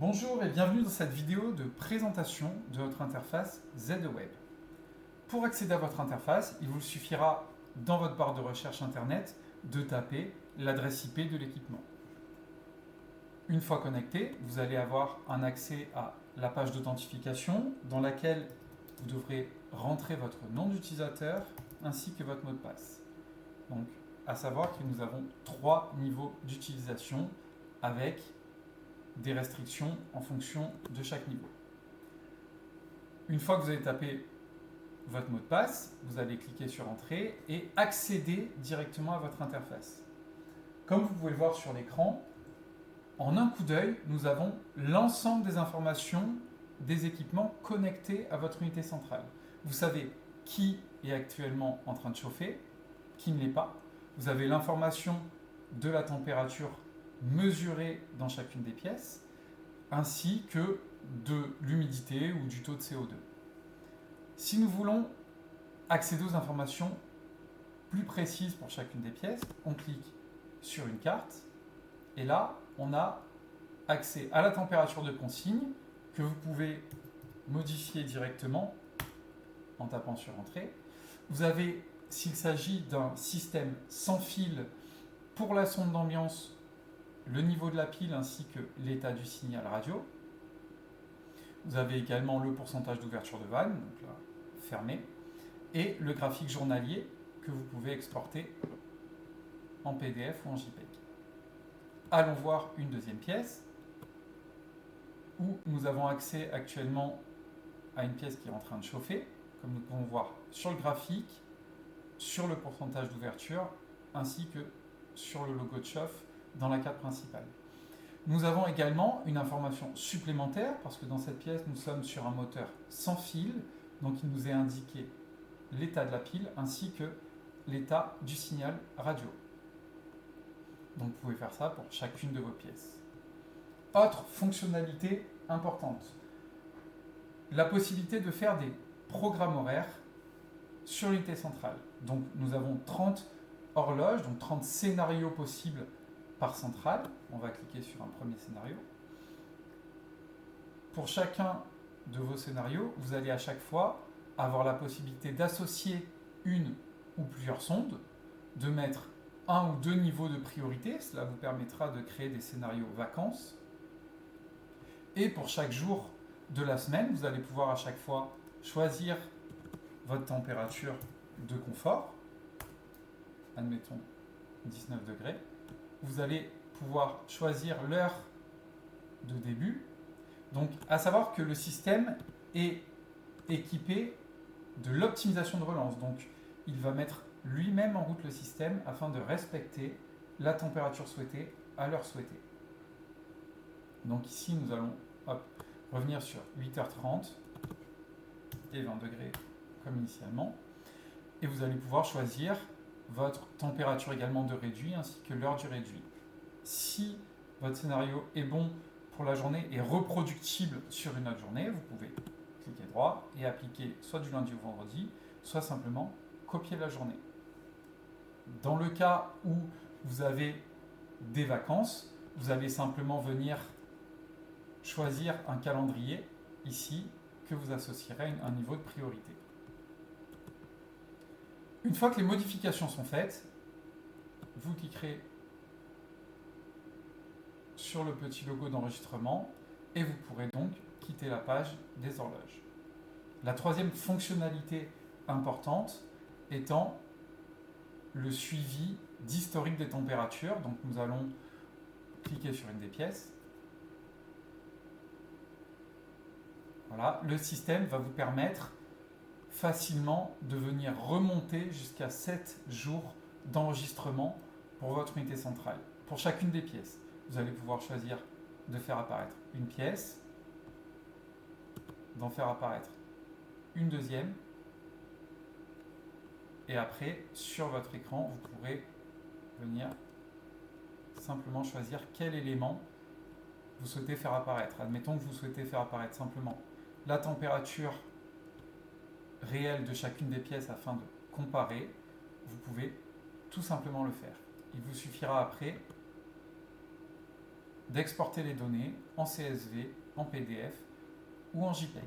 Bonjour et bienvenue dans cette vidéo de présentation de votre interface ZWeb. Pour accéder à votre interface, il vous suffira dans votre barre de recherche internet de taper l'adresse IP de l'équipement. Une fois connecté, vous allez avoir un accès à la page d'authentification dans laquelle vous devrez rentrer votre nom d'utilisateur ainsi que votre mot de passe. Donc, à savoir que nous avons 3 niveaux d'utilisation avec des restrictions en fonction de chaque niveau. Une fois que vous avez tapé votre mot de passe, vous allez cliquer sur Entrée et accéder directement à votre interface. Comme vous pouvez le voir sur l'écran, en un coup d'œil, nous avons l'ensemble des informations des équipements connectés à votre unité centrale. Vous savez qui est actuellement en train de chauffer, qui ne l'est pas. Vous avez l'information de la température mesurée dans chacune des pièces, ainsi que de l'humidité ou du taux de CO2. Si nous voulons accéder aux informations plus précises pour chacune des pièces, on clique sur une carte, et là, on a accès à la température de consigne, que vous pouvez modifier directement en tapant sur Entrée. Vous avez, s'il s'agit d'un système sans fil, pour la sonde d'ambiance, le niveau de la pile ainsi que l'état du signal radio. Vous avez également le pourcentage d'ouverture de vanne, donc là, fermé, et le graphique journalier que vous pouvez exporter en PDF ou en JPEG. Allons voir une deuxième pièce où nous avons accès actuellement à une pièce qui est en train de chauffer, comme nous pouvons voir sur le graphique, sur le pourcentage d'ouverture, ainsi que sur le logo de chauffe dans la carte principale. Nous avons également une information supplémentaire, parce que dans cette pièce, nous sommes sur un moteur sans fil, donc il nous est indiqué l'état de la pile, ainsi que l'état du signal radio. Donc vous pouvez faire ça pour chacune de vos pièces. Autre fonctionnalité importante, la possibilité de faire des programmes horaires sur l'unité centrale. Donc nous avons 30 horloges, donc 30 scénarios possibles par centrale. On va cliquer sur un premier scénario. Pour chacun de vos scénarios, vous allez à chaque fois avoir la possibilité d'associer une ou plusieurs sondes, de mettre un ou deux niveaux de priorité. Cela vous permettra de créer des scénarios vacances. Et pour chaque jour de la semaine, vous allez pouvoir à chaque fois choisir votre température de confort. Admettons 19 degrés. Vous allez pouvoir choisir l'heure de début. Donc, à savoir que le système est équipé de l'optimisation de relance. Donc, il va mettre lui-même en route le système afin de respecter la température souhaitée à l'heure souhaitée. Donc ici, nous allons revenir sur 8h30 et 20 degrés comme initialement. Et vous allez pouvoir choisir votre température également de réduit ainsi que l'heure du réduit. Si votre scénario est bon pour la journée et reproductible sur une autre journée, vous pouvez cliquer droit et appliquer soit du lundi au vendredi, soit simplement copier la journée. Dans le cas où vous avez des vacances, vous allez simplement venir choisir un calendrier ici que vous associerez à un niveau de priorité. Une fois que les modifications sont faites, vous cliquerez sur le petit logo d'enregistrement et vous pourrez donc quitter la page des horloges. La troisième fonctionnalité importante étant le suivi d'historique des températures. Donc nous allons cliquer sur une des pièces. Voilà, le système va vous permettre facilement de venir remonter jusqu'à 7 jours d'enregistrement pour votre unité centrale. Pour chacune des pièces, vous allez pouvoir choisir de faire apparaître une pièce, d'en faire apparaître une deuxième, et après, sur votre écran, vous pourrez venir simplement choisir quel élément vous souhaitez faire apparaître. Admettons que vous souhaitez faire apparaître simplement la température réelle de chacune des pièces afin de comparer. Vous pouvez tout simplement le faire. Il vous suffira après d'exporter les données en CSV, en PDF ou en JPEG.